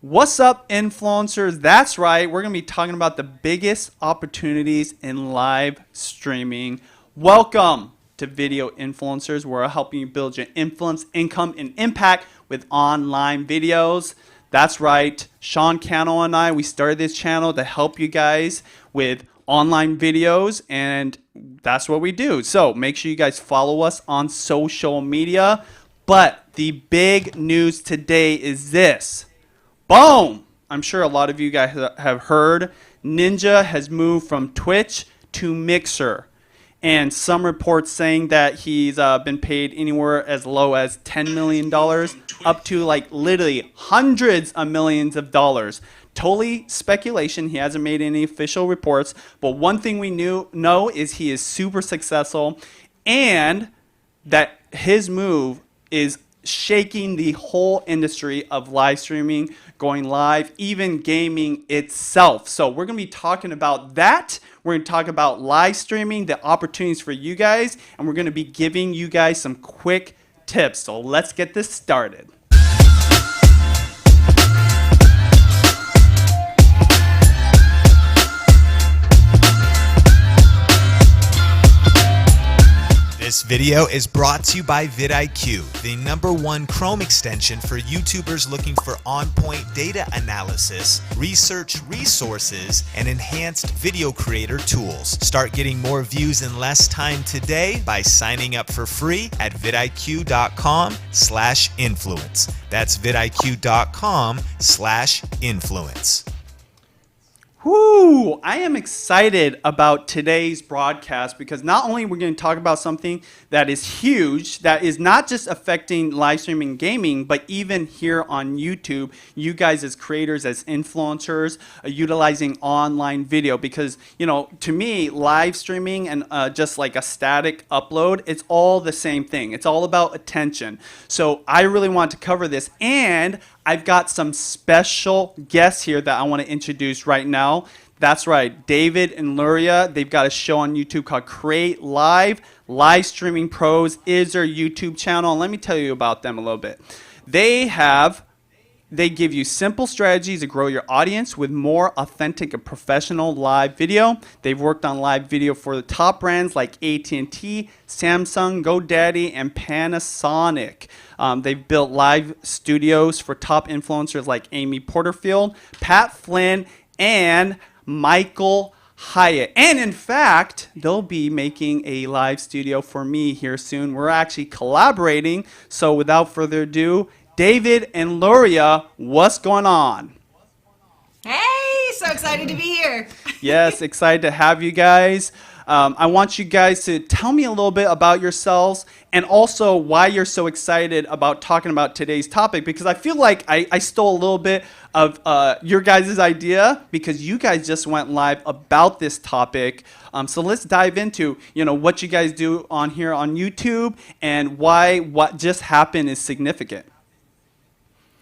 What's up, influencers? That's right. We're going to be talking about the biggest opportunities in live streaming. Welcome to Video Influencers, where I'm helping you build your influence, income, and impact with online videos. That's right. Sean Cannell and I, we started this channel to help you guys with online videos, and that's what we do. So make sure you guys follow us on social media. But the big news today is this. Boom! I'm sure a lot of you guys have heard Ninja has moved from Twitch to Mixer. And some reports saying that he's been paid anywhere as low as $10 million up to like literally hundreds of millions of dollars. Totally speculation. He hasn't made any official reports. But one thing we know is he is super successful and that his move is shaking the whole industry of live streaming, going live, even gaming itself. So we're going to be talking about that. We're going to talk about live streaming, the opportunities for you guys, and we're going to be giving you guys some quick tips. So let's get this started. This video is brought to you by vidIQ, the #1 Chrome extension for YouTubers looking for on-point data analysis, research resources, and enhanced video creator tools. Start getting more views in less time today by signing up for free at vidiq.com/influence. That's vidiq.com/influence. Whoo! I am excited about today's broadcast because not only we're going to talk about something that is huge, that is not just affecting live streaming gaming, but even here on YouTube, you guys as creators, as influencers, utilizing online video. Because, you know, to me, live streaming and just like a static upload, it's all the same thing. It's all about attention. So I really want to cover this, and I've got some special guests here that I want to introduce right now. That's right, David and Luria. They've got a show on YouTube called Create Live. Live Streaming Pros is their YouTube channel. And let me tell you about them a little bit. They give you simple strategies to grow your audience with more authentic and professional live video. They've worked on live video for the top brands like AT&T, Samsung, GoDaddy, and Panasonic. They've built live studios for top influencers like Amy Porterfield, Pat Flynn, and Michael Hyatt. And in fact, they'll be making a live studio for me here soon. We're actually collaborating. So without further ado, David and Luria, what's going on? Hey, so excited to be here. Yes, excited to have you guys. I want you guys to tell me a little bit about yourselves and also why you're so excited about talking about today's topic, because I feel like I stole a little bit of your guys' idea because you guys just went live about this topic. So let's dive into, what you guys do on here on YouTube and why what just happened is significant.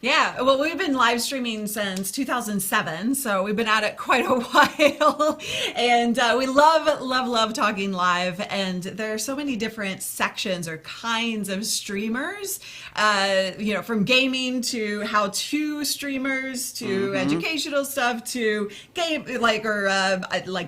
Yeah, well, we've been live streaming since 2007, so we've been at it quite a while, and we love talking live, and there are so many different sections or kinds of streamers, from gaming to how-to streamers to educational stuff to game, IRLers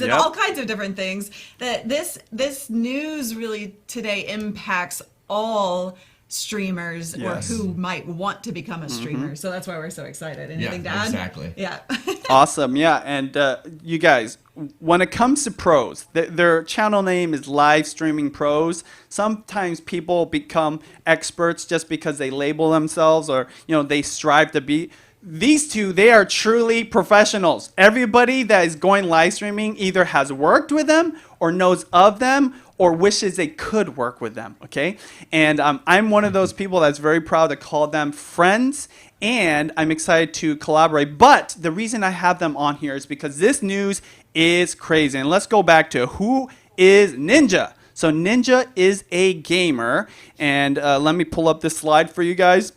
and all kinds of different things. That this news really today impacts all streamers or who might want to become a streamer. So that's why we're so excited. Anything to add? Exactly. Yeah. Awesome. Yeah. And you guys, when it comes to pros, their channel name is Live Streaming Pros. Sometimes people become experts just because they label themselves or, they strive to be. These two, they are truly professionals. Everybody that is going live streaming either has worked with them or knows of them or wishes they could work with them, okay? And I'm one of those people that's very proud to call them friends, and I'm excited to collaborate. But the reason I have them on here is because this news is crazy. And let's go back to who is Ninja. So Ninja is a gamer, and let me pull up this slide for you guys.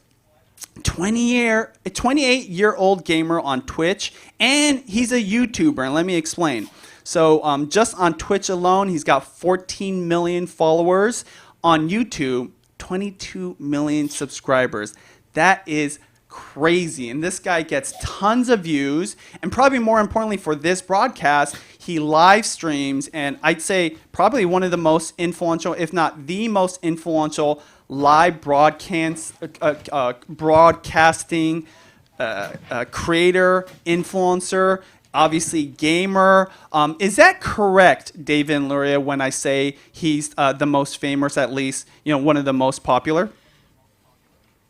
28-year-old gamer on Twitch, and he's a YouTuber, and let me explain. So just on Twitch alone, he's got 14 million followers. On YouTube, 22 million subscribers. That is crazy. And this guy gets tons of views. And probably more importantly for this broadcast, he live streams. And I'd say probably one of the most influential, if not the most influential, live broadcasting creator, influencer, obviously gamer. Is that correct, David and Luria, when I say he's the most famous, at least, one of the most popular?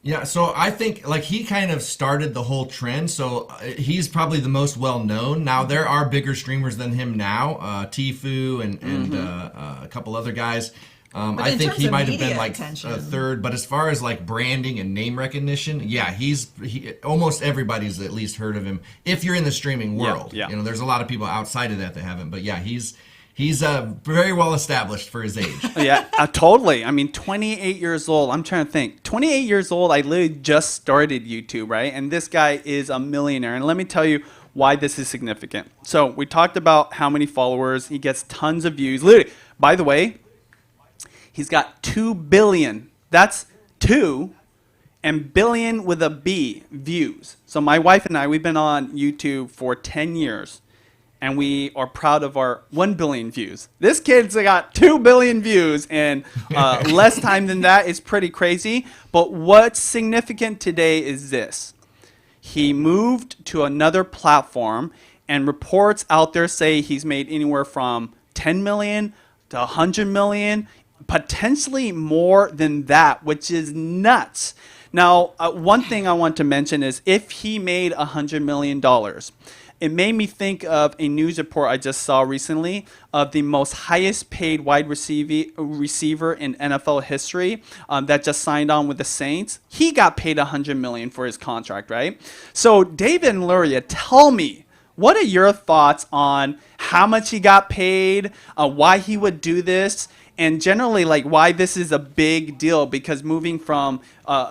Yeah, so I think like he kind of started the whole trend, so he's probably the most well known. Now there are bigger streamers than him now, Tfue and a couple other guys. I think he might have been like a third, but as far as like branding and name recognition, yeah, almost everybody's at least heard of him. If you're in the streaming world, yeah. There's a lot of people outside of that haven't, but yeah, he's very well established for his age. Yeah, totally. I mean, 28 years old. I'm trying to think. 28 years old, I literally just started YouTube, right? And this guy is a millionaire. And let me tell you why this is significant. So we talked about how many followers. He gets tons of views. Literally, by the way, he's got 2 billion. That's 2 and billion with a B views. So my wife and I, we've been on YouTube for 10 years. And we are proud of our 1 billion views. This kid's got 2 billion views, and less time than that is pretty crazy. But what's significant today is this. He moved to another platform, and reports out there say he's made anywhere from 10 million to 100 million, potentially more than that, which is nuts. Now, one thing I want to mention is if he made $100 million, it made me think of a news report I just saw recently of the most highest paid wide receiver in NFL history that just signed on with the Saints. He got paid $100 million for his contract, right? So David and Luria, tell me, what are your thoughts on how much he got paid, why he would do this, and generally, like, why this is a big deal? Because moving from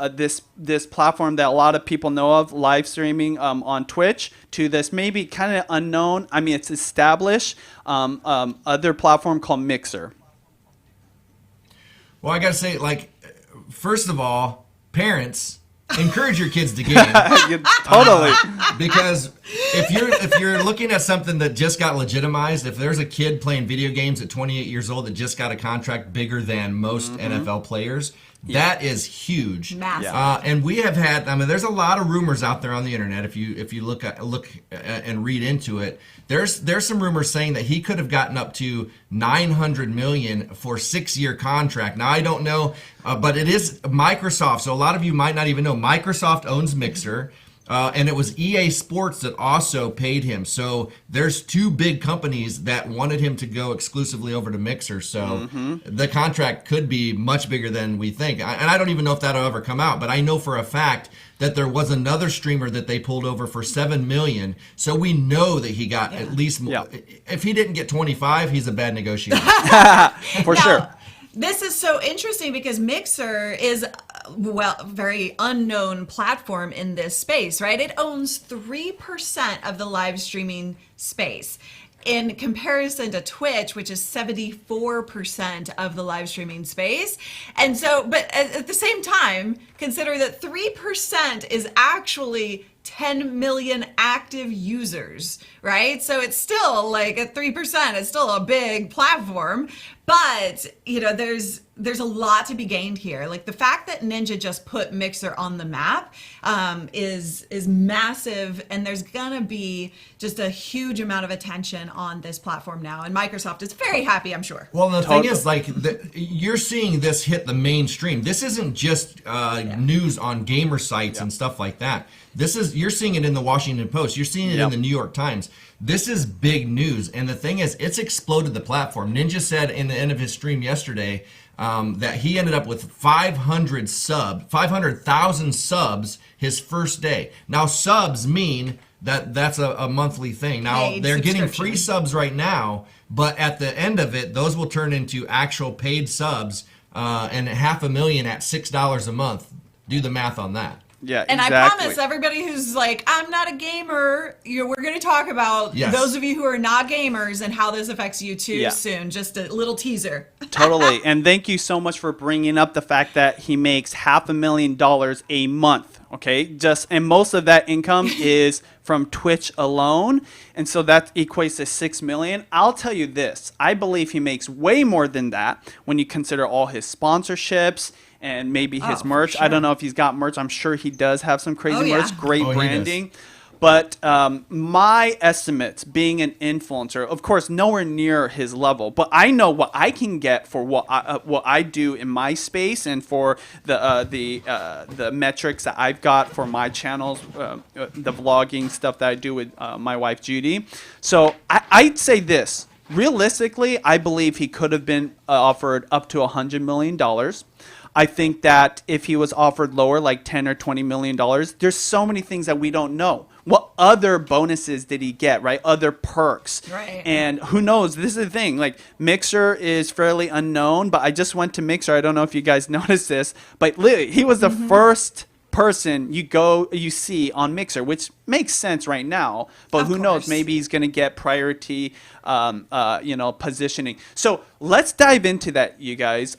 this platform that a lot of people know of, live streaming on Twitch, to this maybe kind of unknown, I mean, it's established, other platform called Mixer. Well, I got to say, like, first of all, parents, encourage your kids to game. Totally. Because if you're looking at something that just got legitimized, if there's a kid playing video games at 28 years old that just got a contract bigger than most NFL players, that is huge. Massive. And we have had, I mean, there's a lot of rumors out there on the internet. If you look and read into it, there's some rumors saying that he could have gotten up to $900 million for a 6-year contract. Now I don't know, but it is Microsoft, so a lot of you might not even know. Microsoft owns Mixer. And it was EA Sports that also paid him. So there's 2 big companies that wanted him to go exclusively over to Mixer. So the contract could be much bigger than we think. And I don't even know if that'll ever come out. But I know for a fact that there was another streamer that they pulled over for $7 million. So we know that he got at least more. Yeah. If he didn't get 25, he's a bad negotiator. For sure. This is so interesting because Mixer is, very unknown platform in this space, right? It owns 3% of the live streaming space in comparison to Twitch, which is 74% of the live streaming space. And so, but at the same time, consider that 3% is actually 10 million active users, right? So it's still like at 3%, it's still a big platform, but there's a lot to be gained here. Like the fact that Ninja just put Mixer on the map is massive, and there's gonna be just a huge amount of attention on this platform now, and Microsoft is very happy, I'm sure. Well, the thing is, like, you're seeing this hit the mainstream. This isn't just news on gamer sites and stuff like that. You're seeing it in the Washington Post. You're seeing it in the New York Times. This is big news, and the thing is, it's exploded the platform. Ninja said in the end of his stream yesterday that he ended up with 500,000 subs his first day. Now, subs mean that's a monthly thing. Now, they're getting free subs right now, but at the end of it, those will turn into actual paid subs, and 500,000 at $6 a month. Do the math on that. Yeah, And I exactly. promise everybody who's like, I'm not a gamer, we're going to talk about Yes. those of you who are not gamers and how this affects you too Yeah. soon. Just a little teaser. Totally. And thank you so much for bringing up the fact that he makes $500,000 a month. Okay. And most of that income is from Twitch alone. And so that equates to 6 million. I'll tell you this. I believe he makes way more than that when you consider all his sponsorships and maybe his for merch. I sure. don't know if he's got merch. I'm sure he does have some crazy Oh, yeah. merch. Great Oh, he does. branding. But my estimates, being an influencer, of course, nowhere near his level. But I know what I can get for what I do in my space, and for the metrics that I've got for my channels, the vlogging stuff that I do with my wife Judy. So I'd say this. Realistically, I believe he could have been offered up to $100 million. I think that if he was offered lower, like 10 or 20 million dollars, there's so many things that we don't know. What other bonuses did he get, right? Other perks. Right. And who knows? This is the thing. Like, Mixer is fairly unknown, but I just went to Mixer. I don't know if you guys noticed this, but literally, he was the first person you see on Mixer, which makes sense right now, but Of who knows, course. maybe he's going to get priority positioning. So let's dive into that, you guys.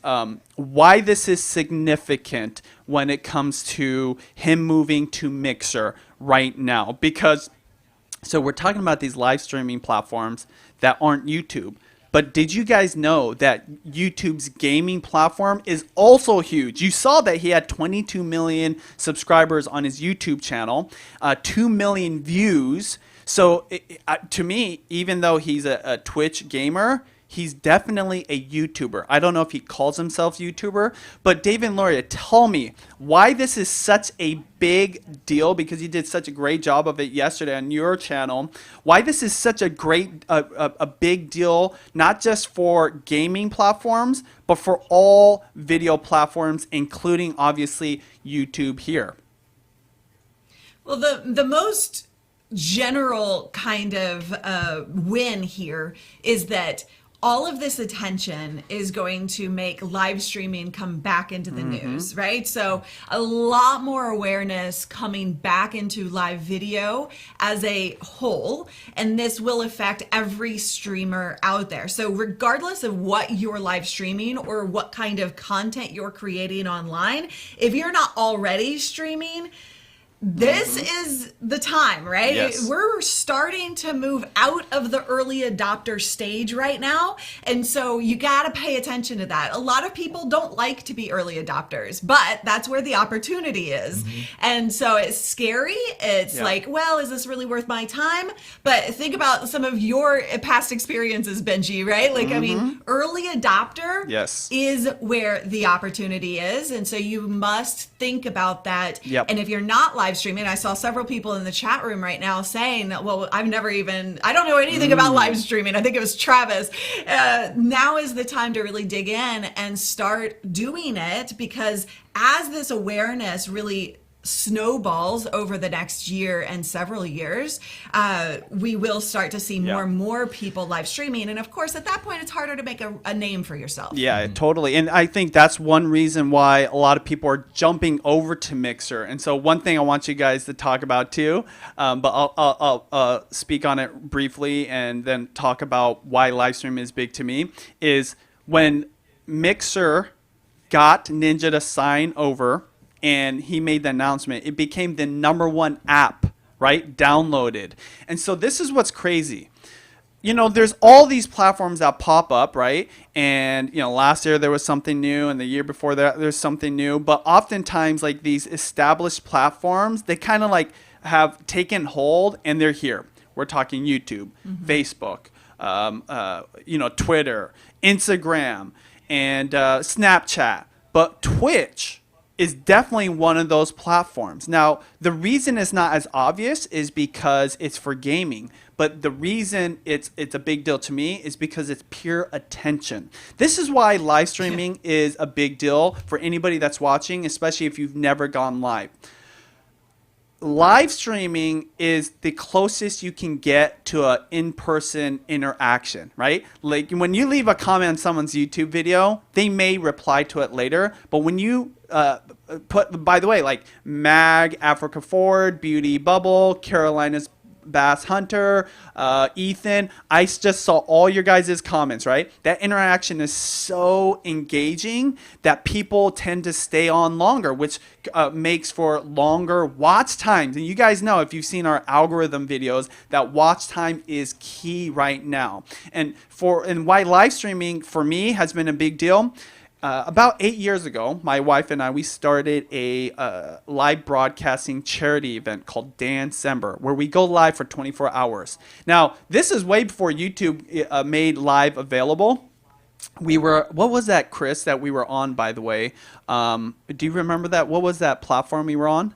Why this is significant when it comes to him moving to Mixer right now, because so we're talking about these live streaming platforms that aren't YouTube. But did you guys know that YouTube's gaming platform is also huge? You saw that he had 22 million subscribers on his YouTube channel, 2 million views. So to me, even though he's a Twitch gamer, he's definitely a YouTuber. I don't know if he calls himself YouTuber, but David and Luria, tell me why this is such a big deal, because you did such a great job of it yesterday on your channel. Why this is such a big deal, not just for gaming platforms, but for all video platforms, including obviously YouTube here. Well, the most general kind of win here is that all of this attention is going to make live streaming come back into the news, right? So a lot more awareness coming back into live video as a whole, and this will affect every streamer out there. So regardless of what you're live streaming or what kind of content you're creating online, if you're not already streaming, this is the time, right? Yes. We're starting to move out of the early adopter stage right now. And so you got to pay attention to that. A lot of people don't like to be early adopters, but that's where the opportunity is. And so it's scary. It's like, well, is this really worth my time? But think about some of your past experiences, Benji, right? Like, I mean, early adopter Yes. is where the opportunity is. And so you must think about that. Yep. And if you're not live streaming, I saw several people in the chat room right now saying, well, I don't know anything about live streaming. I think it was Travis. Now is the time to really dig in and start doing it, because as this awareness really snowballs over the next year and several years, we will start to see more and more people live streaming. And of course, at that point, it's harder to make a name for yourself. Yeah, totally. And I think that's one reason why a lot of people are jumping over to Mixer. And so one thing I want you guys to talk about too, but I'll speak on it briefly and then talk about why live stream is big to me, is when Mixer got Ninja to sign over and he made the announcement, it became the #1 app, right? Downloaded. And so this is what's crazy. You know, there's all these platforms that pop up, right? And, you know, last year there was something new, and the year before that there's something new. But oftentimes, like, these established platforms, they kind of like have taken hold, and they're here. We're talking YouTube, Facebook, Twitter, Instagram, and Snapchat. But Twitch is definitely one of those platforms. Now, the reason it's not as obvious is because it's for gaming. But the reason it's a big deal to me is because it's pure attention. This is why live streaming is a big deal for anybody that's watching, especially if you've never gone live. live streaming is the closest you can get to a in-person interaction, right? Like when you leave a comment on someone's YouTube video, they may reply to it later, but when you by the way, like Mag, Africa Ford, Beauty Bubble, Carolina's Bass Hunter, Ethan, I just saw all your guys' comments, right? That interaction is so engaging that people tend to stay on longer, which makes for longer watch times. And you guys know, if you've seen our algorithm videos, that watch time is key right now. And why live streaming for me has been a big deal. About 8 years ago, my wife and I, we started a live broadcasting charity event called Dancember, where we go live for 24 hours. Now, this is way before YouTube made live available. What was that, Chris, that we were on, by the way? Do you remember that? What was that platform we were on?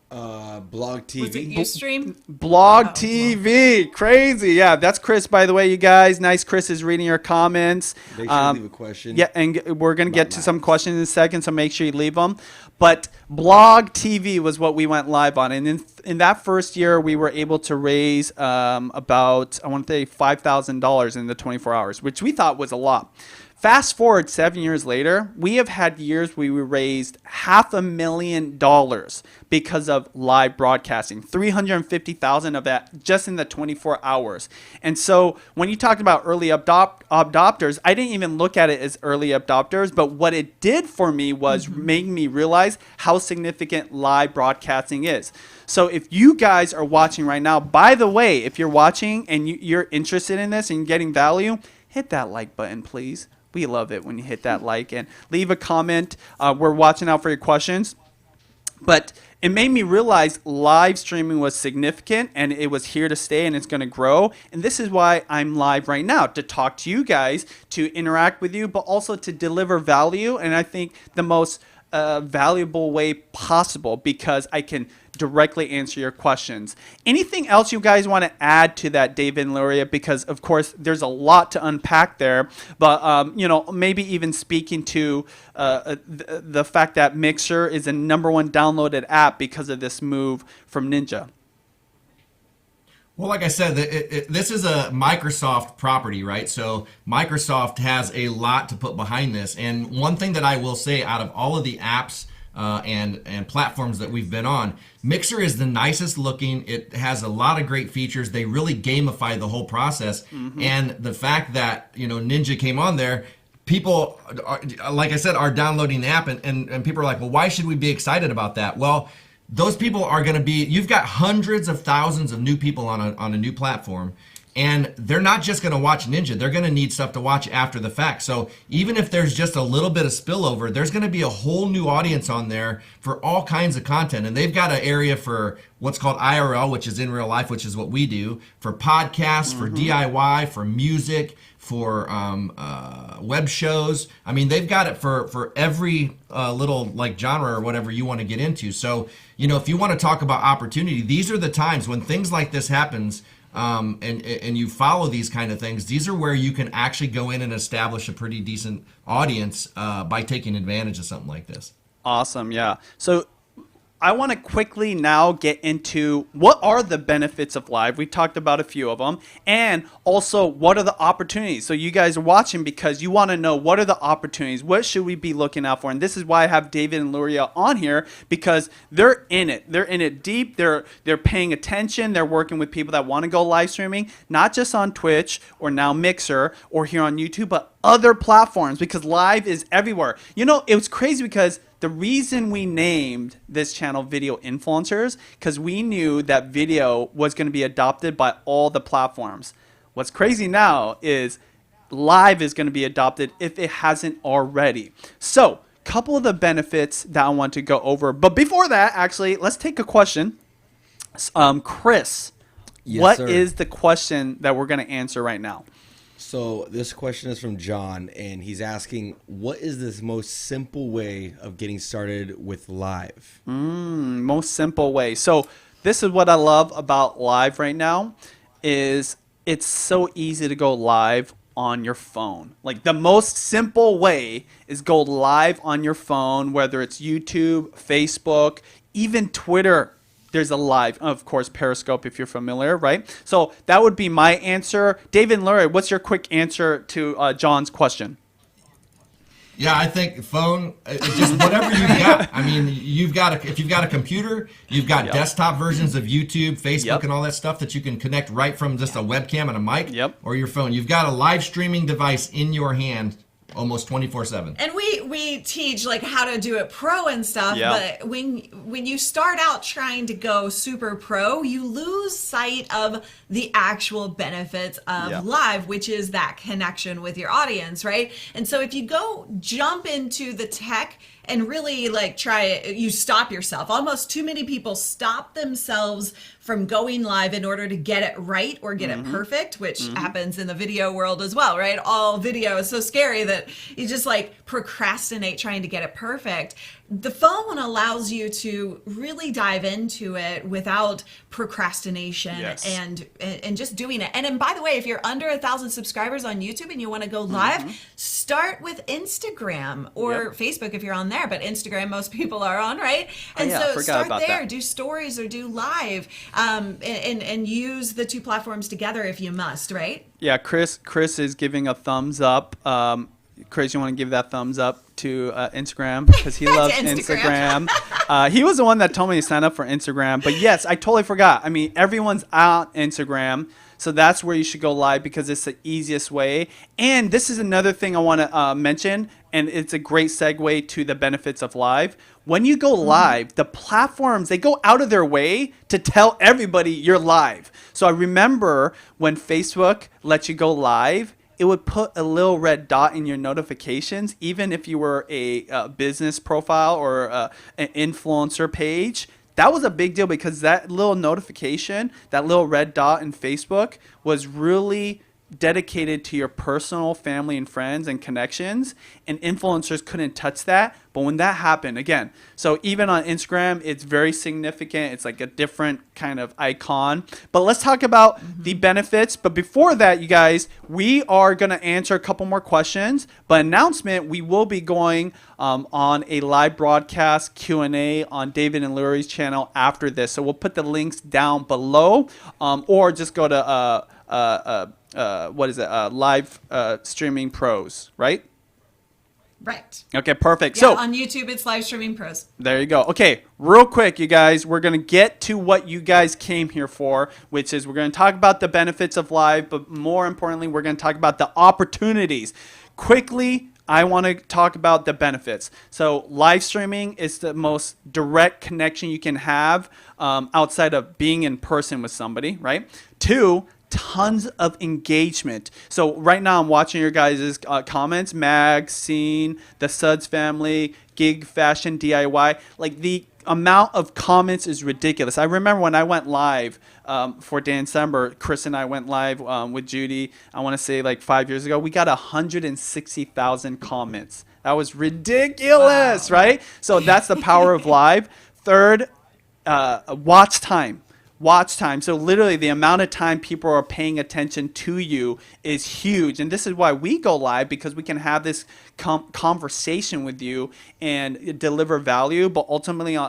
Blog TV. Was it Ustream? Blog TV. Crazy. Yeah, that's Chris, by the way, you guys. Nice. Chris is reading your comments. Make sure you leave a question. Yeah, and we're going to get to some questions in a second, so make sure you leave them. But Blog TV was what we went live on. And in that first year, we were able to raise about, I want to say, $5,000 in the 24 hours, which we thought was a lot. Fast forward 7 years later, we have had years where we raised $500,000 because of live broadcasting, 350,000 of that just in the 24 hours. And so when you talked about early adopters, I didn't even look at it as early adopters, but what it did for me was making me realize how significant live broadcasting is. So if you guys are watching right now, by the way, if you're watching and you're interested in this and getting value, hit that like button, please. We love it when you hit that like and leave a comment. We're watching out for your questions. But it made me realize live streaming was significant and it was here to stay and it's going to grow. And this is why I'm live right now, to talk to you guys, to interact with you, but also to deliver value. And I think the most valuable way possible, because I can directly answer your questions. Anything else you guys want to add to that, David and Luria? Because of course there's a lot to unpack there, but maybe even speaking to the fact that Mixer is the #1 downloaded app because of this move from Ninja. Well, like I said, this is a Microsoft property, right? So Microsoft has a lot to put behind this. And one thing that I will say, out of all of the apps and platforms that we've been on, Mixer is the nicest looking. It has a lot of great features. They really gamify the whole process. And the fact that Ninja came on there, people, like I said, are downloading the app, and people are like, well, why should we be excited about that? Well, those people are going to be, you've got hundreds of thousands of new people on a new platform, and they're not just going to watch Ninja. They're going to need stuff to watch after the fact. So even if there's just a little bit of spillover, there's going to be a whole new audience on there for all kinds of content. And they've got an area for what's called IRL, which is in real life, which is what we do, for podcasts, for DIY, for music, for web shows. I mean, they've got it for every little like genre or whatever you want to get into. So, if you want to talk about opportunity, these are the times when things like this happens, and you follow these kind of things. These are where you can actually go in and establish a pretty decent audience by taking advantage of something like this. Awesome, yeah. So I want to quickly now get into what are the benefits of live. We talked about a few of them, and also what are the opportunities. So you guys are watching because you want to know what are the opportunities, what should we be looking out for. And this is why I have David and Luria on here, because they're in it. They're in it deep. They're paying attention. They're working with people that want to go live streaming, not just on Twitch or now Mixer or here on YouTube, but other platforms, because live is everywhere. It was crazy because the reason we named this channel Video Influencers, because we knew that video was going to be adopted by all the platforms. What's crazy now is live is going to be adopted if it hasn't already. So, couple of the benefits that I want to go over. But before that, actually, let's take a question. Chris, Yes, what sir. is the question that we're going to answer right now? So this question is from John, and he's asking, what is the most simple way of getting started with live? Most simple way. So this is what I love about live right now is it's so easy to go live on your phone. Like the most simple way is go live on your phone, whether it's YouTube, Facebook, even Twitter, there's a live, of course, Periscope, if you're familiar, right? So that would be my answer. David and Luria, what's your quick answer to John's question? Yeah, I think phone, just whatever you got. I mean, if you've got a computer, you've got desktop versions of YouTube, Facebook, and all that stuff that you can connect right from just a webcam and a mic or your phone. You've got a live streaming device in your hand almost 24/7. And we teach like how to do it pro and stuff, but when you start out trying to go super pro, you lose sight of the actual benefits of live, which is that connection with your audience, right? And so if you go jump into the tech and really like try it, you stop yourself. Almost too many people stop themselves from going live in order to get it right or get it perfect, which happens in the video world as well, right? All video is so scary that you just like procrastinate trying to get it perfect. The phone allows you to really dive into it without procrastination and just doing it. And then, by the way, if you're under 1,000 subscribers on YouTube and you want to go live, start with Instagram or Facebook if you're on there. But Instagram, most people are on, right? And so start there, do stories or do live, and use the two platforms together if you must, right? Yeah, Chris is giving a thumbs up. Chris, you want to give that thumbs up to Instagram because he loves Instagram. He was the one that told me to sign up for Instagram. But yes, I totally forgot. I mean, everyone's on Instagram, so that's where you should go live because it's the easiest way. And this is another thing I want to mention, and it's a great segue to the benefits of live. When you go live, the platforms, they go out of their way to tell everybody you're live. So I remember when Facebook lets you go live, it would put a little red dot in your notifications, even if you were a business profile or an influencer page. That was a big deal because that little notification, that little red dot in Facebook was really dedicated to your personal family and friends and connections, and influencers couldn't touch that. But when that happened, again, so even on Instagram, it's very significant. It's like a different kind of icon. But let's talk about the benefits. But before that, you guys, we are going to answer a couple more questions. But announcement, we will be going on a live broadcast Q&A on David and Luria's channel after this. So we'll put the links down below, or just go to live streaming pros, right? Right. Okay, perfect. Yeah, so on YouTube, it's live streaming pros. There you go. Okay, real quick, you guys, we're going to get to what you guys came here for, which is we're going to talk about the benefits of live, but more importantly, we're going to talk about the opportunities. Quickly, I want to talk about the benefits. So live streaming is the most direct connection you can have outside of being in person with somebody, right? 2, tons of engagement. So right now I'm watching your guys' comments, Mag, Scene, the Suds family, Gig Fashion, DIY. Like the amount of comments is ridiculous. I remember when I went live for December, Chris and I went live with Judy, I want to say like 5 years ago, we got 160,000 comments. That was ridiculous, right? So that's the power of live. 3rd, watch time. Watch time. So literally the amount of time people are paying attention to you is huge. And this is why we go live, because we can have this conversation with you and deliver value. But ultimately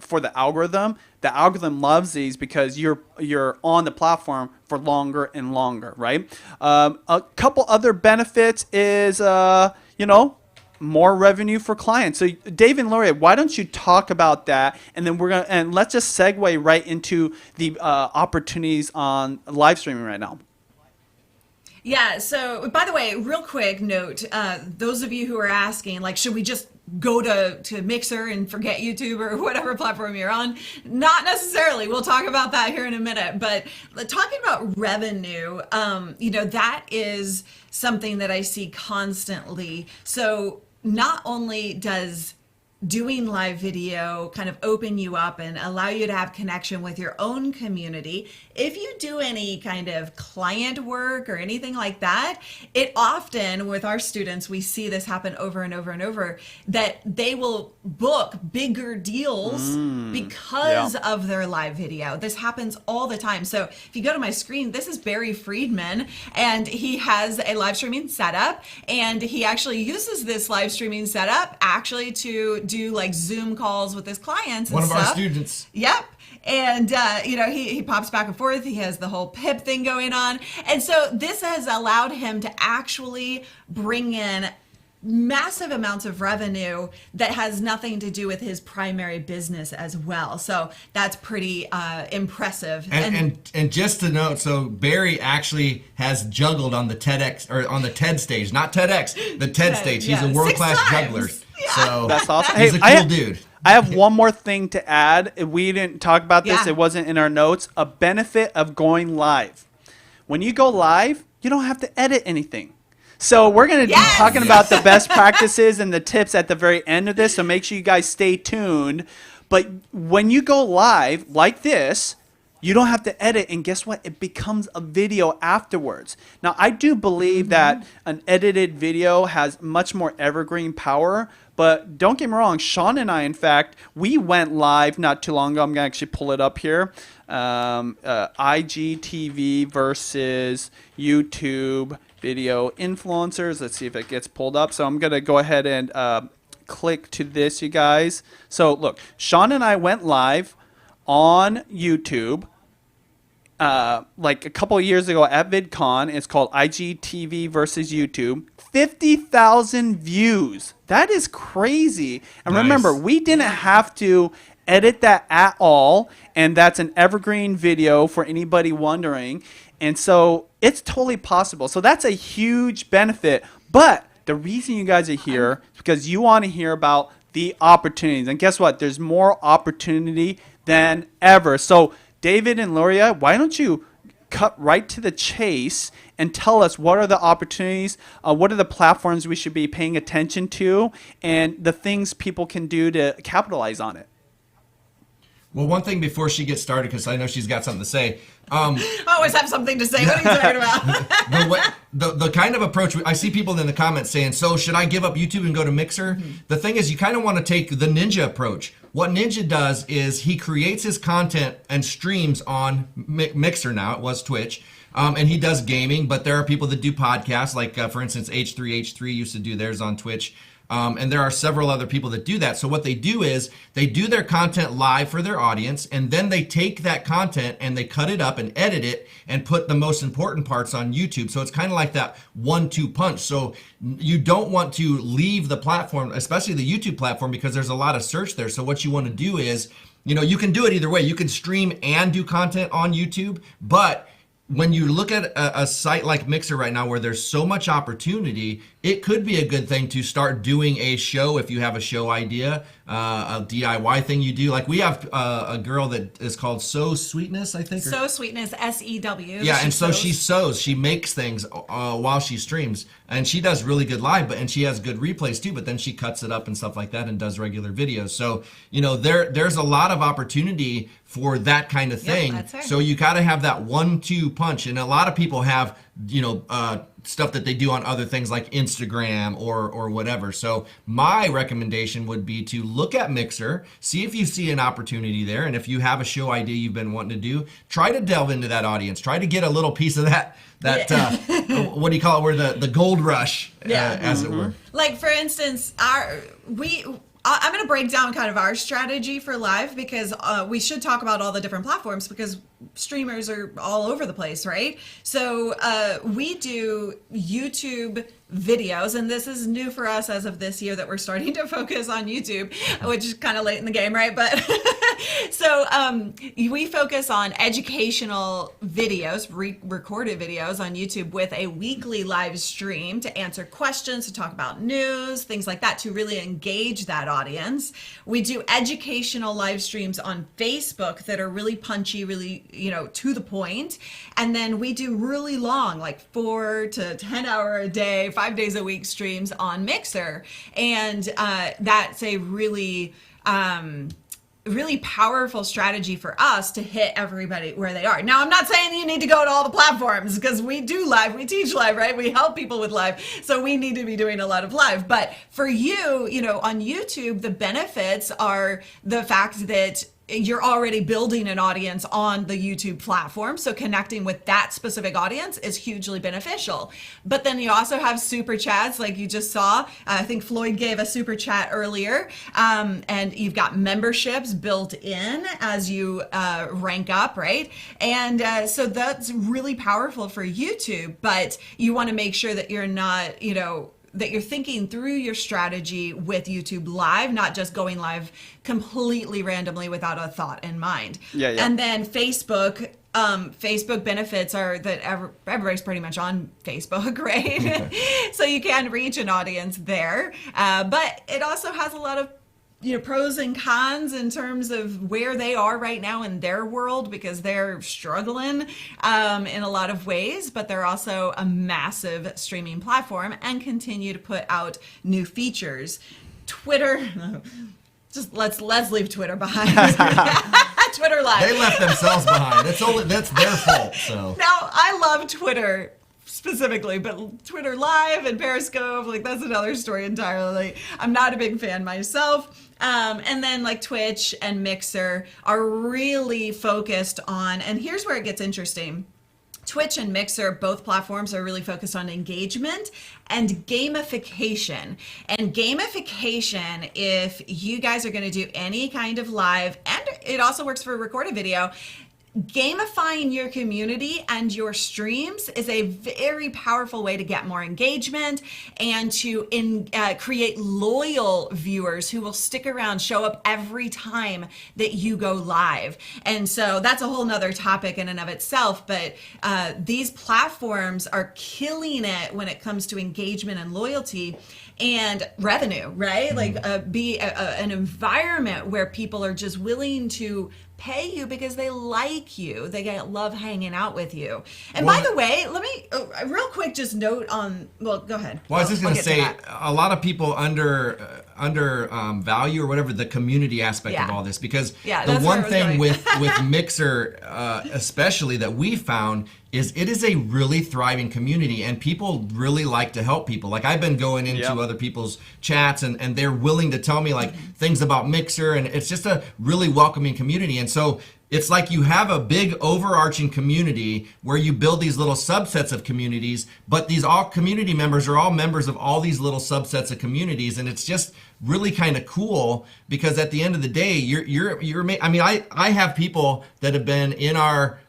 for the algorithm loves these because you're on the platform for longer and longer, right? A couple other benefits is, more revenue for clients. So Dave and Luria, why don't you talk about that, and then let's just segue right into the opportunities on live streaming right now. Yeah, so by the way, real quick note, those of you who are asking, like, should we just go to Mixer and forget YouTube or whatever platform you're on? Not necessarily. We'll talk about that here in a minute. But talking about revenue, that is something that I see constantly. So not only does doing live video kind of open you up and allow you to have connection with your own community. If you do any kind of client work or anything like that, it often, with our students, we see this happen over and over and over, that they will book bigger deals because of their live video. This happens all the time. So if you go to my screen, this is Barry Friedman, and he has a live streaming setup, and he actually uses this live streaming setup actually to do like Zoom calls with his clients and One of stuff. our students. Yep. And, he pops back and forth. He has the whole PIP thing going on. And so this has allowed him to actually bring in massive amounts of revenue that has nothing to do with his primary business as well. So that's pretty impressive. And just to note, so Barry actually has juggled on the TEDx or on the TED stage, not TEDx, the TED stage. He's a world-class 6 times. juggler. Yeah. So That's awesome. he's a cool dude. I have one more thing to add. We didn't talk about this. Yeah. It wasn't in our notes. A benefit of going live. When you go live, you don't have to edit anything. So we're going to be Yes! talking about the best practices and the tips at the very end of this. So make sure you guys stay tuned. But when you go live like this, you don't have to edit. And guess what? It becomes a video afterwards. Now, I do believe that an edited video has much more evergreen power. But don't get me wrong, Sean and I, in fact, we went live not too long ago. I'm going to actually pull it up here. IGTV versus YouTube video influencers. Let's see if it gets pulled up. So I'm going to go ahead and click to this, you guys. So look, Sean and I went live on YouTube like a couple of years ago at VidCon. It's called IGTV versus YouTube. 50,000 views. That is crazy. And Nice. remember, we didn't have to edit that at all. And that's an evergreen video for anybody wondering. And so it's totally possible. So that's a huge benefit. But the reason you guys are here is because you want to hear about the opportunities. And guess what? There's more opportunity than ever. So David and Luria, why don't you cut right to the chase and tell us what are the opportunities, what are the platforms we should be paying attention to, and the things people can do to capitalize on it. Well, one thing before she gets started, because I know she's got something to say. I always have something to say. What are you talking about? The kind of approach, I see people in the comments saying, so should I give up YouTube and go to Mixer? The thing is, you kind of want to take the Ninja approach. What Ninja does is he creates his content and streams on Mixer now. It was Twitch. And he does gaming, but there are people that do podcasts, like, for instance, H3H3 used to do theirs on Twitch. And there are several other people that do that. So what they do is they do their content live for their audience, and then they take that content and they cut it up and edit it and put the most important parts on YouTube. So it's kind of like that 1-2 punch. So you don't want to leave the platform, especially the YouTube platform, because there's a lot of search there. So what you want to do is, you can do it either way. You can stream and do content on YouTube, but when you look at a site like Mixer right now where there's so much opportunity, it could be a good thing to start doing a show if you have a show idea, a DIY thing you do. Like we have a girl that is called So Sweetness, I think. So Sweetness, SEW. Yeah, and so she sews. She makes things while she streams. And she does really good live, and she has good replays too, but then she cuts it up and stuff like that and does regular videos. So, there's a lot of opportunity for that kind of thing. That's right. So you got to have that 1-2 punch. And a lot of people have, stuff that they do on other things like Instagram or whatever. So my recommendation would be to look at Mixer, see if you see an opportunity there. And if you have a show idea you've been wanting to do, try to delve into that audience. Try to get a little piece of that what do you call it? Where the gold rush, as it were. Like for instance, I'm going to break down kind of our strategy for live because we should talk about all the different platforms because streamers are all over the place, right? So we do YouTube videos, and this is new for us as of this year that we're starting to focus on YouTube, which is kind of late in the game, right? But so we focus on educational videos, recorded videos on YouTube with a weekly live stream to answer questions, to talk about news, things like that, to really engage that audience. We do educational live streams on Facebook that are really punchy, really, to the point. And then we do really long, like 4 to 10 hour a day, 5 days a week streams on Mixer. And that's a really powerful strategy for us to hit everybody where they are. Now, I'm not saying you need to go to all the platforms because we do live, we teach live, right? We help people with live. So we need to be doing a lot of live. But for you, on YouTube, the benefits are the fact that you're already building an audience on the YouTube platform. So connecting with that specific audience is hugely beneficial. But then you also have super chats like you just saw. I think Floyd gave a super chat earlier. And you've got memberships built in as you rank up, right? And so that's really powerful for YouTube. But you want to make sure that you're not, that you're thinking through your strategy with YouTube Live, not just going live completely randomly without a thought in mind. Yeah. And then Facebook benefits are that everybody's pretty much on Facebook, right? So you can reach an audience there. But it also has a lot of pros and cons in terms of where they are right now in their world, because they're struggling in a lot of ways, but they're also a massive streaming platform and continue to put out new features. Twitter, just let's leave Twitter behind. Twitter Live. They left themselves behind. That's their fault. So now I love Twitter specifically, but Twitter Live and Periscope, like that's another story entirely. I'm not a big fan myself. And then like Twitch and Mixer are really focused on, and here's where it gets interesting. Twitch and Mixer, both platforms are really focused on engagement and gamification. And gamification, if you guys are going to do any kind of live, and it also works for recorded video, gamifying your community and your streams is a very powerful way to get more engagement and to create loyal viewers who will stick around, show up every time that you go live. And so that's a whole nother topic in and of itself, but these platforms are killing it when it comes to engagement and loyalty and revenue, right? Like an environment where people are just willing to pay you because they like you. They love hanging out with you. And by the way, let me real quick just note on. Well, go ahead. Well, I was just going to say, a lot of people under value or whatever the community aspect of all this, because the one thing with Mixer, especially that we found is it is a really thriving community and people really like to help people. Like I've been going into other people's chats and they're willing to tell me like things about Mixer, and it's just a really welcoming community. And so it's like you have a big overarching community where you build these little subsets of communities, but these all community members are all members of all these little subsets of communities, and it's just really kind of cool because at the end of the day, I mean, I have people that have been in our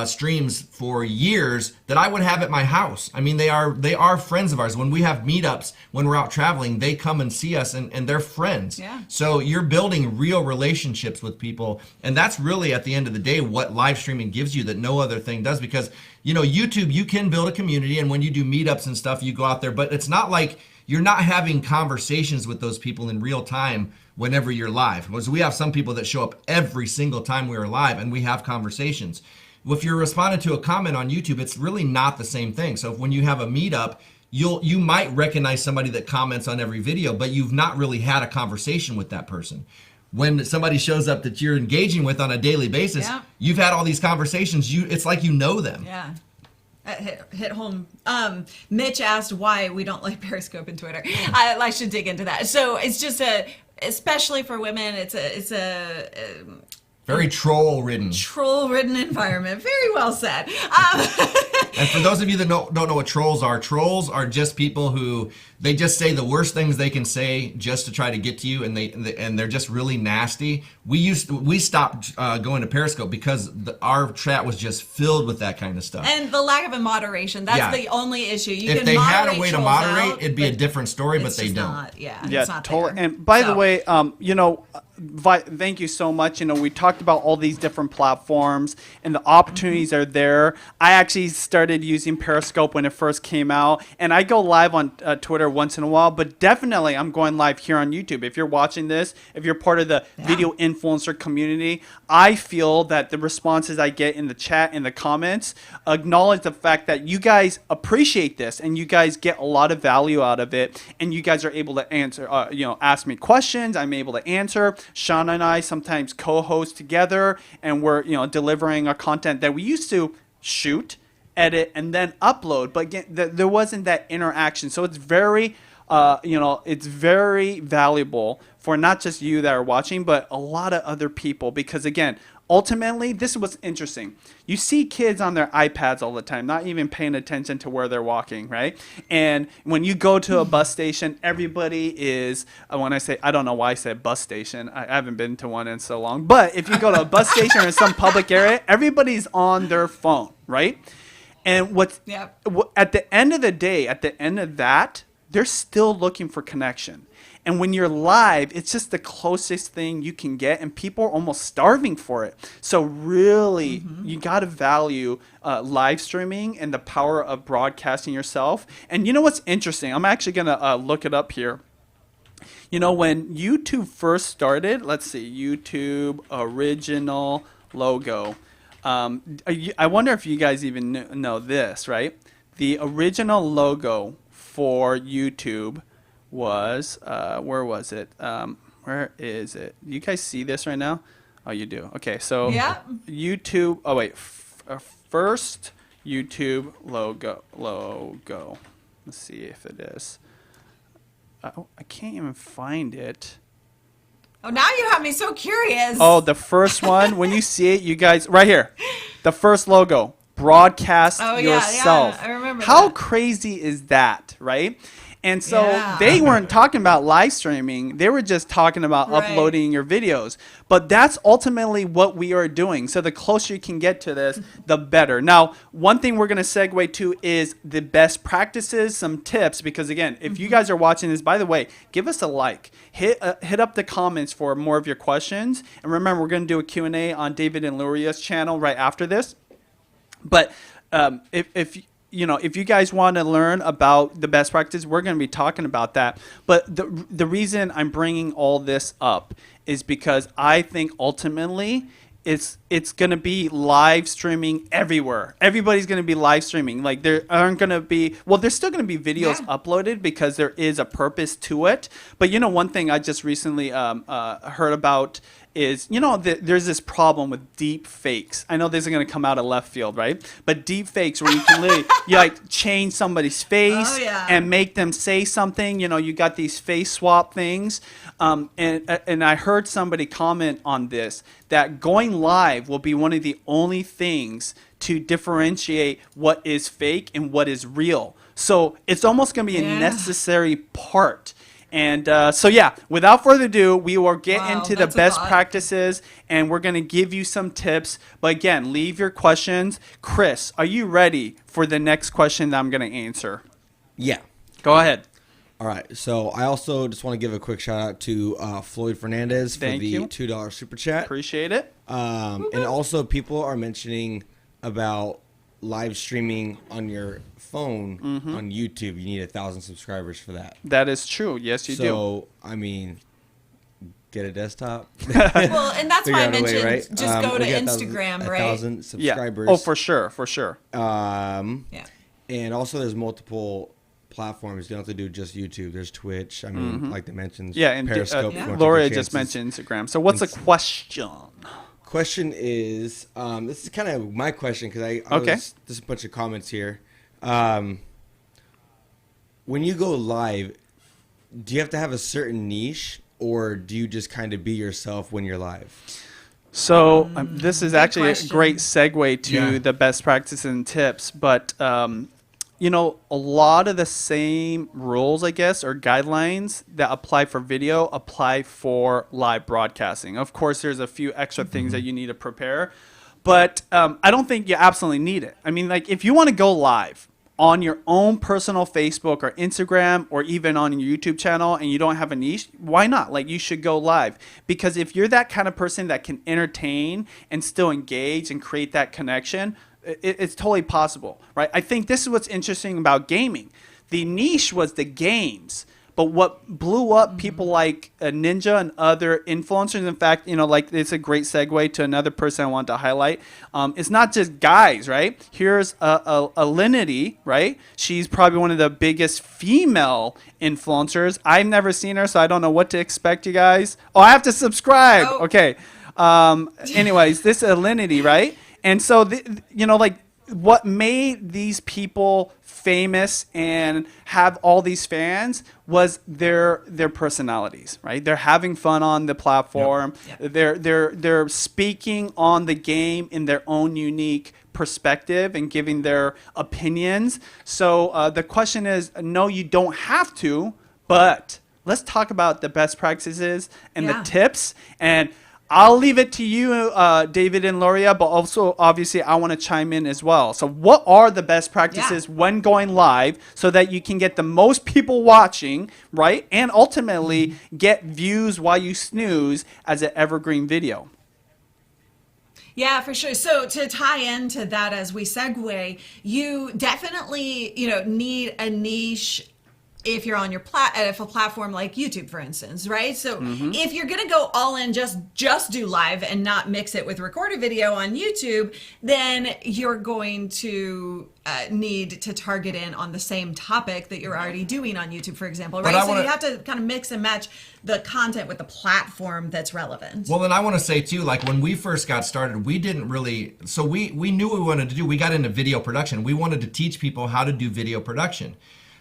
streams for years that I would have at my house. I mean, they are friends of ours. When we have meetups, when we're out traveling, they come and see us, and they're friends. Yeah. So you're building real relationships with people, and that's really at the end of the day what live streaming gives you that no other thing does. Because YouTube, you can build a community, and when you do meetups and stuff, you go out there, but it's not like you're not having conversations with those people in real time whenever you're live. Because we have some people that show up every single time we are live, and we have conversations. If you're responding to a comment on YouTube, it's really not the same thing. So when you have a meetup, you might recognize somebody that comments on every video, but you've not really had a conversation with that person. When somebody shows up that you're engaging with on a daily basis, you've had all these conversations. It's like you know them. Yeah. Hit home. Mitch asked why we don't like Periscope and Twitter. I should dig into that. So it's just especially for women, it's a very troll-ridden environment. Very well said. And for those of you that don't know what trolls are just people who they just say the worst things they can say just to try to get to you, and they're just really nasty. We stopped going to Periscope because our chat was just filled with that kind of stuff. And the lack of a moderation, that's the only issue. If they had a way to moderate, it'd be a different story, but they don't. It's not totally. there. And by the way, thank you so much. We talked about all these different platforms and the opportunities are there. I actually started using Periscope when it first came out, and I go live on Twitter once in a while, but definitely I'm going live here on YouTube. If you're watching this, if you're part of the video influencer community, I feel that the responses I get in the chat, in the comments, acknowledge the fact that you guys appreciate this and you guys get a lot of value out of it, and you guys are able to answer, ask me questions. I'm able to answer. Sean and I sometimes co-host together, and we're delivering our content that we used to shoot, edit, and then upload. But again, there wasn't that interaction, so it's very it's very valuable for not just you that are watching, but a lot of other people. Because again, ultimately, this is what's interesting. You see kids on their iPads all the time, not even paying attention to where they're walking, right? And when you go to a bus station, everybody is, when I say, I don't know why I said bus station. I haven't been to one in so long. But if you go to a bus station or in some public area, everybody's on their phone, right? And Yep. at the end of the day, at the end of that, they're still looking for connection. And when you're live, it's just the closest thing you can get, and people are almost starving for it. So really, you got to value live streaming and the power of broadcasting yourself. And you know what's interesting? I'm actually going to look it up here. You know, when YouTube first started, let's see, YouTube original logo. I wonder if you guys even know this, right? The original logo for YouTube was, where was it? Where is it? You guys see this right now? Oh, you do. Okay, so Yeah. YouTube, oh wait, first YouTube logo. Let's see if it is. I can't even find it. Oh, now you have me so curious. Oh, the first one, when you see it, you guys, right here, the first logo, broadcast yourself. I remember How that. crazy is that, right? And so Yeah. they weren't talking about live streaming. They were just talking about Right. uploading your videos. But that's ultimately what we are doing. So the closer you can get to this, the better. Now, one thing we're going to segue to is the best practices, some tips. Because again, if you guys are watching this, by the way, give us a like. Hit up the comments for more of your questions. And remember, we're going to do a Q&A on David and Luria's channel right after this. But if you guys want to learn about the best practice, we're going to be talking about that. But the reason I'm bringing all this up is because I think ultimately it's going to be live streaming everywhere. Everybody's going to be live streaming. Like there aren't going to be, well, there's still going to be videos uploaded because there is a purpose to it. But one thing I just recently heard about is, there's this problem with deep fakes. I know this is going to come out of left field, right? But deep fakes where you can literally, change somebody's face and make them say something. You got these face swap things. And I heard somebody comment on this, that going live will be one of the only things to differentiate what is fake and what is real. So it's almost going to be a necessary part. And without further ado, we will get into the best practices, and we're going to give you some tips. But again, leave your questions. Chris, are you ready for the next question that I'm going to answer? Yeah. Go ahead. All right. So I also just want to give a quick shout out to Floyd Fernandez for Thank the you. $2 super chat. Appreciate it. And also people are mentioning about live streaming on your phone on YouTube. You need 1,000 subscribers for that. That is true. Yes, you do. So, I mean, get a desktop. Well, and that's why I Figure out a way, mentioned right? just go to We got Instagram, right? 1,000 subscribers. Yeah. Oh, for sure. Yeah. And also there's multiple platforms. You don't have to do just YouTube. There's Twitch. I mean, like they mentioned, Yeah, and Periscope. if you wanna take Luria your just chances. mentioned Instagram. So what's the question? Question is, this is kind of my question because there's a bunch of comments here. When you go live, do you have to have a certain niche, or do you just kind of be yourself when you're live? So this is actually question. a great segue to Yeah. the best practices and tips. But, a lot of the same rules, I guess, or guidelines that apply for video apply for live broadcasting. Of course, there's a few extra things that you need to prepare. But I don't think you absolutely need it. I mean, like if you want to go live on your own personal Facebook or Instagram or even on your YouTube channel and you don't have a niche, why not? Like you should go live, because if you're that kind of person that can entertain and still engage and create that connection, it's totally possible, right? I think this is what's interesting about gaming. The niche was the games. But what blew up people like Ninja and other influencers, in fact, it's a great segue to another person I want to highlight. It's not just guys, right? Here's a Linity, right? She's probably one of the biggest female influencers. I've never seen her, so I don't know what to expect, you guys. Oh, I have to subscribe. Oh. Okay. Anyways, this Linity, right? And so, what made these people famous and have all these fans was their personalities, right? They're having fun on the platform. Yep. They're speaking on the game in their own unique perspective and giving their opinions. So the question is, no, you don't have to, but let's talk about the best practices and the tips. And I'll leave it to you, David and Luria, but also obviously I want to chime in as well. So what are the best practices when going live so that you can get the most people watching, right? And ultimately get views while you snooze as an evergreen video? Yeah, for sure. So to tie into that as we segue, you definitely, need a niche if you're on if a platform like YouTube, for instance, right? So if you're going to go all in, just do live and not mix it with recorded video on YouTube, then you're going to need to target in on the same topic that you're already doing on YouTube, for example, right? So you have to kind of mix and match the content with the platform that's relevant. Well, then I want to say too, like when we first got started, we didn't really, so we knew what we wanted to do. We got into video production. We wanted to teach people how to do video production.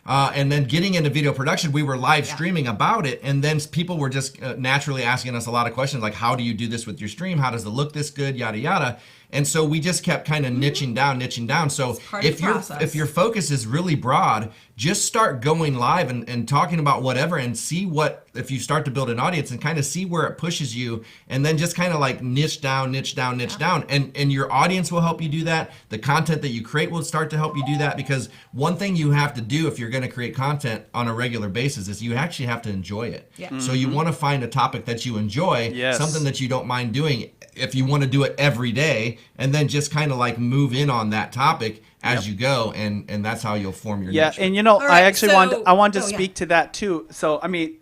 And then getting into video production, we were live streaming about it. And then people were just naturally asking us a lot of questions like, how do you do this with your stream? How does it look this good? Yada, yada. And so we just kept kind of niching down. So if your focus is really broad, just start going live and talking about whatever and see if you start to build an audience and kind of see where it pushes you, and then just kind of like niche down. And your audience will help you do that. The content that you create will start to help you do that, because one thing you have to do if you're going to create content on a regular basis is you actually have to enjoy it. Yeah. So you want to find a topic that you enjoy, something that you don't mind doing if you want to do it every day, and then just kind of like move in on that topic as you go, and that's how you'll form your niche. And I actually wanted to speak to that too. So I mean,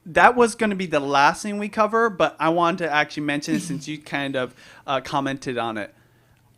that was going to be the last thing we cover, but I wanted to actually mention it since you kind of commented on it.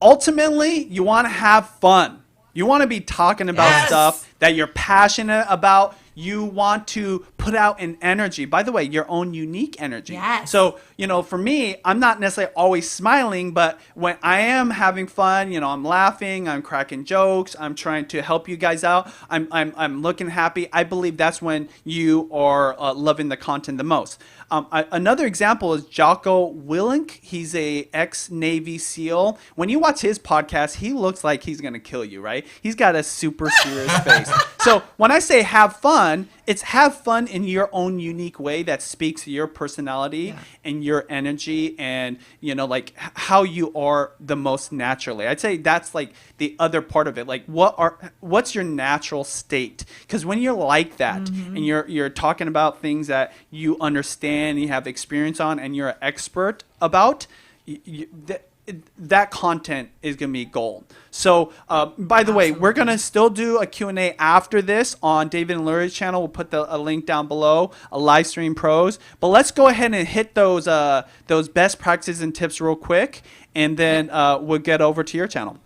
Ultimately, you want to have fun. You want to be talking about stuff that you're passionate about. You want to put out an energy. By the way, your own unique energy. Yes. So, for me, I'm not necessarily always smiling, but when I am having fun, I'm laughing, I'm cracking jokes, I'm trying to help you guys out, I'm looking happy. I believe that's when you are loving the content the most. Another example is Jocko Willink. He's a ex-Navy SEAL. When you watch his podcast, he looks like he's going to kill you, right? He's got a super serious face. So when I say have fun, it's have fun in your own unique way that speaks to your personality and your energy and, like how you are the most naturally. I'd say that's like the other part of it. Like what's your natural state? Because when you're like that and you're talking about things that you understand, you have experience on, and you're an expert about, that content is going to be gold. So, by the way, we're going to still do a Q&A after this on David and Luria's channel. We'll put a link down below, a live stream pros. But let's go ahead and hit those best practices and tips real quick, and then we'll get over to your channel.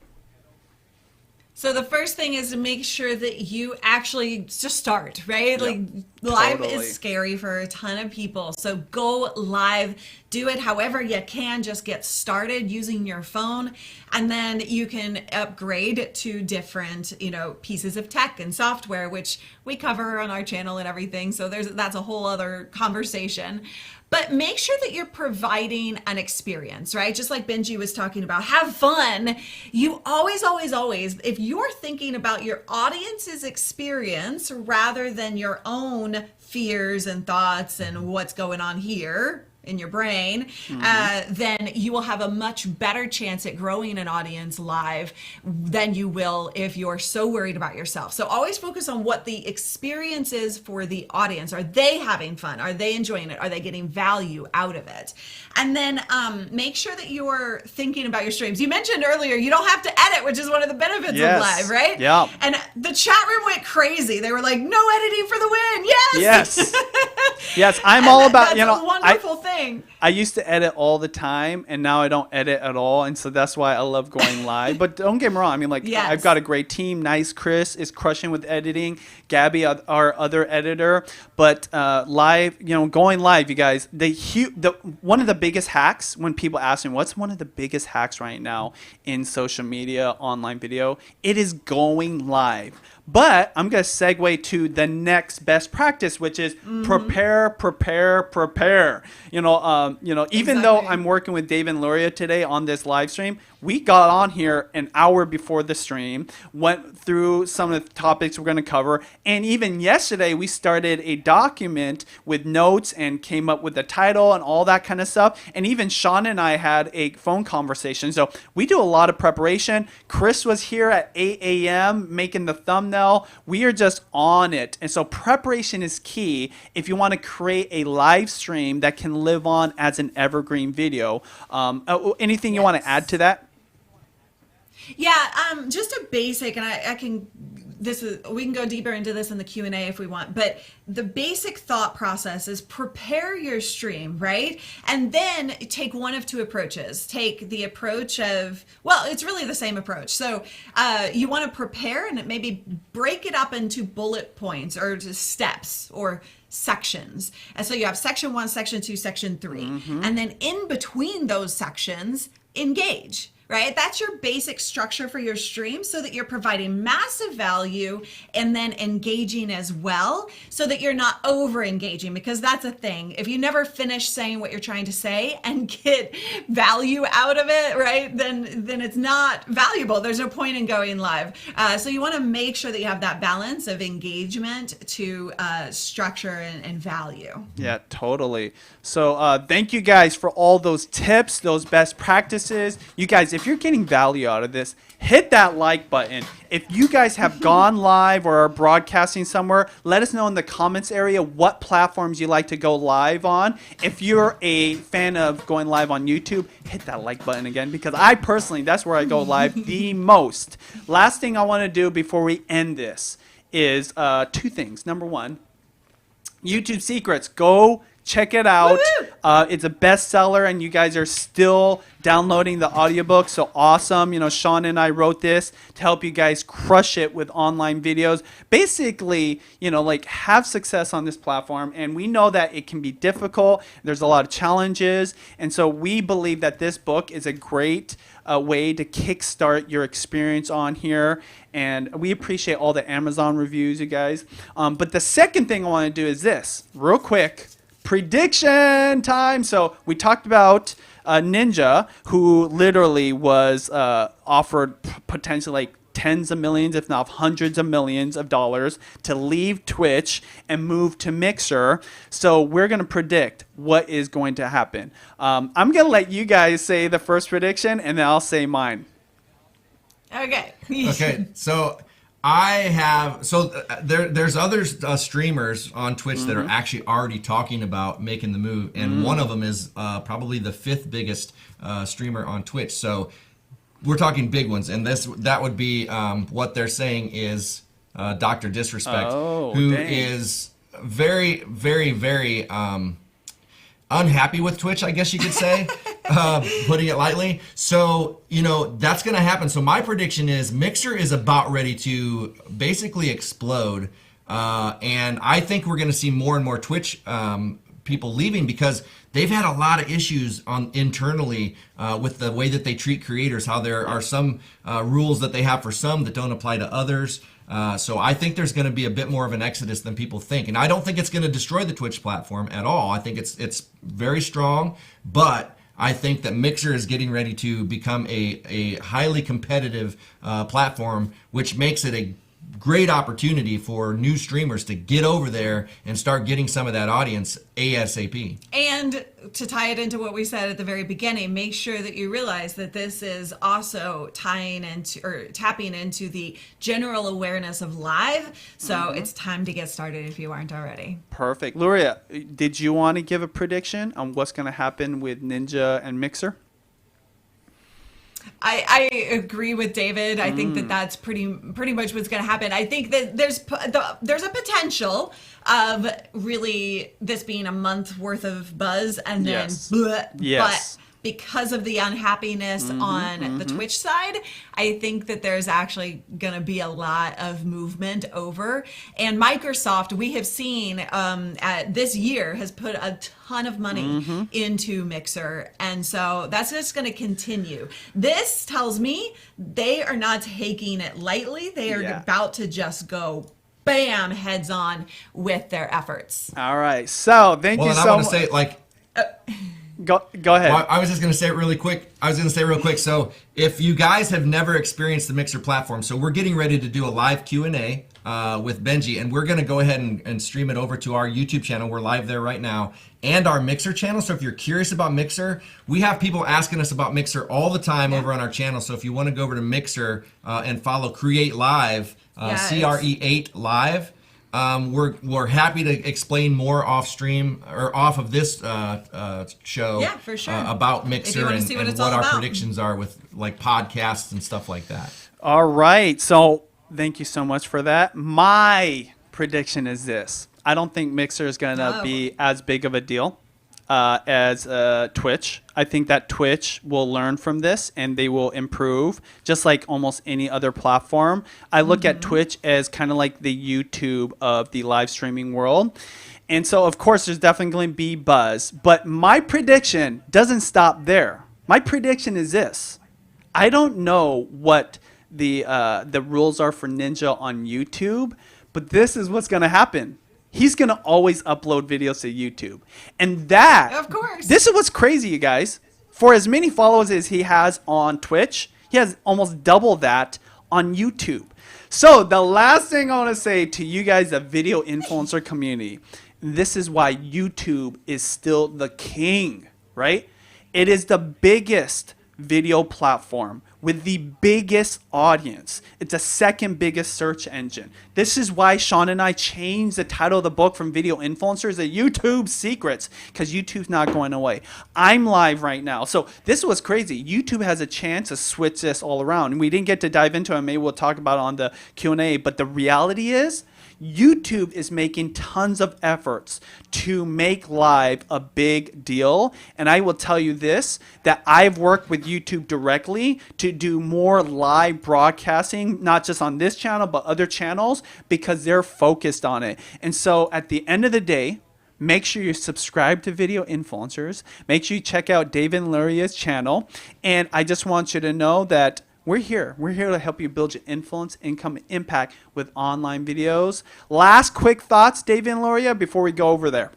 So the first thing is to make sure that you actually just start, right? Like live is scary for a ton of people. So go live, do it however you can, just get started using your phone, and then you can upgrade to different, pieces of tech and software, which we cover on our channel and everything. So that's a whole other conversation. But make sure that you're providing an experience, right? Just like Benji was talking about, have fun. You always, if you're thinking about your audience's experience rather than your own fears and thoughts and what's going on here in your brain, then you will have a much better chance at growing an audience live than you will if you're so worried about yourself. So always focus on what the experience is for the audience. Are they having fun? Are they enjoying it? Are they getting value out of it? And then make sure that you're thinking about your streams. You mentioned earlier you don't have to edit, which is one of the benefits of live, right? Yeah. And the chat room went crazy. They were like, no editing for the win. Yes. Yes, I'm all about, That's a wonderful thing. I used to edit all the time, and now I don't edit at all, and so that's why I love going live. But don't get me wrong. I mean, like, Yes. I've got a great team. Nice Chris is crushing with editing. Gabby, our other editor. But live, going live, you guys, one of the biggest hacks when people ask me, what's one of the biggest hacks right now in social media, online video? It is going live. But I'm going to segue to the next best practice, which is prepare. Even though I'm working with Dave and Luria today on this live stream, we got on here an hour before the stream, went through some of the topics we're going to cover, and even yesterday we started a document with notes and came up with the title and all that kind of stuff. And even Sean and I had a phone conversation. So we do a lot of preparation. Chris was here at 8 a.m. making the thumbnail. We are just on it. And so preparation is key if you want to create a live stream that can live on as an evergreen video. Anything you want to add to that? Yeah, just a basic, and I can. We can go deeper into this in the Q&A if we want, but the basic thought process is prepare your stream, right? And then take one of two approaches. Take the approach of, well, it's really the same approach. So you want to prepare and maybe break it up into bullet points or just steps or sections. And so you have section 1, section 2, section 3. And then in between those sections, engage. Right? That's your basic structure for your stream so that you're providing massive value and then engaging as well so that you're not over engaging, because that's a thing. If you never finish saying what you're trying to say and get value out of it, right, then it's not valuable. There's no point in going live. So you want to make sure that you have that balance of engagement to structure and value. Yeah, totally. So thank you guys for all those tips, those best practices. You guys, if you're getting value out of this, hit that like button. If you guys have gone live or are broadcasting somewhere, let us know in the comments area what platforms you like to go live on. If you're a fan of going live on YouTube, hit that like button again, because I personally, that's where I go live the most. Last thing I want to do before we end this is two things. Number one, YouTube Secrets. Go check it out. It's a bestseller, and you guys are still downloading the audiobook. So awesome. Sean and I wrote this to help you guys crush it with online videos. Basically, have success on this platform. And we know that it can be difficult. There's a lot of challenges. And so we believe that this book is a great way to kickstart your experience on here. And we appreciate all the Amazon reviews, you guys. But the second thing I want to do is this, real quick. Prediction time. So we talked about Ninja, who literally was offered potentially like tens of millions, if not hundreds of millions of dollars to leave Twitch and move to Mixer. So we're going to predict what is going to happen. I'm going to let you guys say the first prediction, and then I'll say mine. Okay. Okay, so there's other streamers on Twitch that are actually already talking about making the move, and one of them is probably the 5th biggest streamer on Twitch. So we're talking big ones, and that would be what they're saying is Dr. Disrespect, who is very, very, very unhappy with Twitch, I guess you could say, putting it lightly. So, that's going to happen. So my prediction is Mixer is about ready to basically explode. And I think we're going to see more and more Twitch people leaving because they've had a lot of issues internally with the way that they treat creators, how there are some rules that they have for some that don't apply to others. So I think there's going to be a bit more of an exodus than people think. And I don't think it's going to destroy the Twitch platform at all. I think it's very strong, but I think that Mixer is getting ready to become a highly competitive platform, which makes it a great opportunity for new streamers to get over there and start getting some of that audience ASAP. And to tie it into what we said at the very beginning, make sure that you realize that this is also tying into or tapping into the general awareness of live. So it's time to get started if you aren't already. Perfect. Luria, did you want to give a prediction on what's going to happen with Ninja and Mixer? I agree with David. I think that that's pretty much what's going to happen. I think that there's a potential of really this being a month worth of buzz and then Yes. bleh, Yes. but because of the unhappiness on the Twitch side, I think that there's actually going to be a lot of movement over. And Microsoft, we have seen at this year, has put a ton of money into Mixer. And so that's just going to continue. This tells me they are not taking it lightly. They are Yeah. about to just go bam, heads on with their efforts. All right. So thank Well, you and I so want much. to say, like, Go ahead. well, I was just going to say it really quick. So if you guys have never experienced the Mixer platform, so we're getting ready to do a live Q&A with Benji, and we're going to go ahead and stream it over to our YouTube channel. We're live there right now, and our Mixer channel. So if you're curious about Mixer, we have people asking us about Mixer all the time over on our channel. So if you want to go over to Mixer and follow Create Live, Yes. CRE8 Live, we're happy to explain more off stream or off of this show. Yeah, for sure. About Mixer wanna and, see what and it's what all our about. predictions are with like podcasts and stuff like that. All right. So thank you so much for that. My prediction is this. I don't think Mixer is going to Oh. be as big of a deal as Twitch. I think that Twitch will learn from this and they will improve just like almost any other platform. I look at Twitch as kind of like the YouTube of the live streaming world. And so, of course, there's definitely going to be buzz. But my prediction doesn't stop there. My prediction is this. I don't know what the rules are for Ninja on YouTube, but this is what's going to happen. He's going to always upload videos to YouTube. And that, Of course. this is what's crazy, you guys. For as many followers as he has on Twitch, he has almost double that on YouTube. So the last thing I want to say to you guys, the video influencer community, this is why YouTube is still the king, right? It is the biggest video platform with the biggest audience. It's the second biggest search engine. This is why Sean and I changed the title of the book from Video Influencers to YouTube Secrets, because YouTube's not going away. I'm live right now. So this was crazy. YouTube has a chance to switch this all around. And we didn't get to dive into it. Maybe we'll talk about it on the Q&A. But the reality is, YouTube is making tons of efforts to make live a big deal. And I will tell you this, that I've worked with YouTube directly to do more live broadcasting, not just on this channel, but other channels, because they're focused on it. And so at the end of the day, make sure you subscribe to Video Influencers. Make sure you check out David and Luria's channel. And I just want you to know that we're here. We're here to help you build your influence, income, and impact with online videos. Last quick thoughts, David and Luria, before we go over there.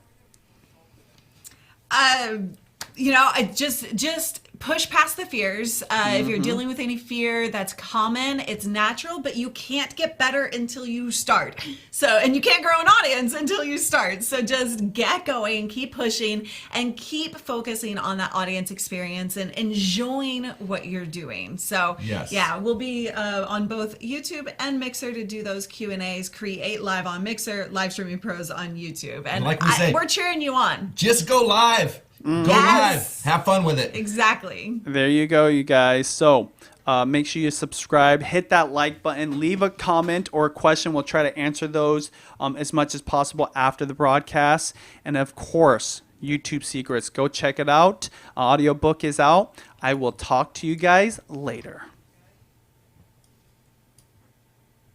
I just push past the fears. If you're dealing with any fear, that's common. It's natural, but you can't get better until you start. And you can't grow an audience until you start. So just get going, keep pushing, and keep focusing on that audience experience and enjoying what you're doing. So Yes. yeah, we'll be on both YouTube and Mixer to do those Q&As, Create Live on Mixer, Live Streaming Pros on YouTube. And like we say, we're cheering you on. Just go live. Go Yes. live. Have fun with it. Exactly. There you go, you guys. So make sure you subscribe, hit that like button, leave a comment or a question. We'll try to answer those as much as possible after the broadcast. And of course, YouTube Secrets. Go check it out. Audiobook is out. I will talk to you guys later.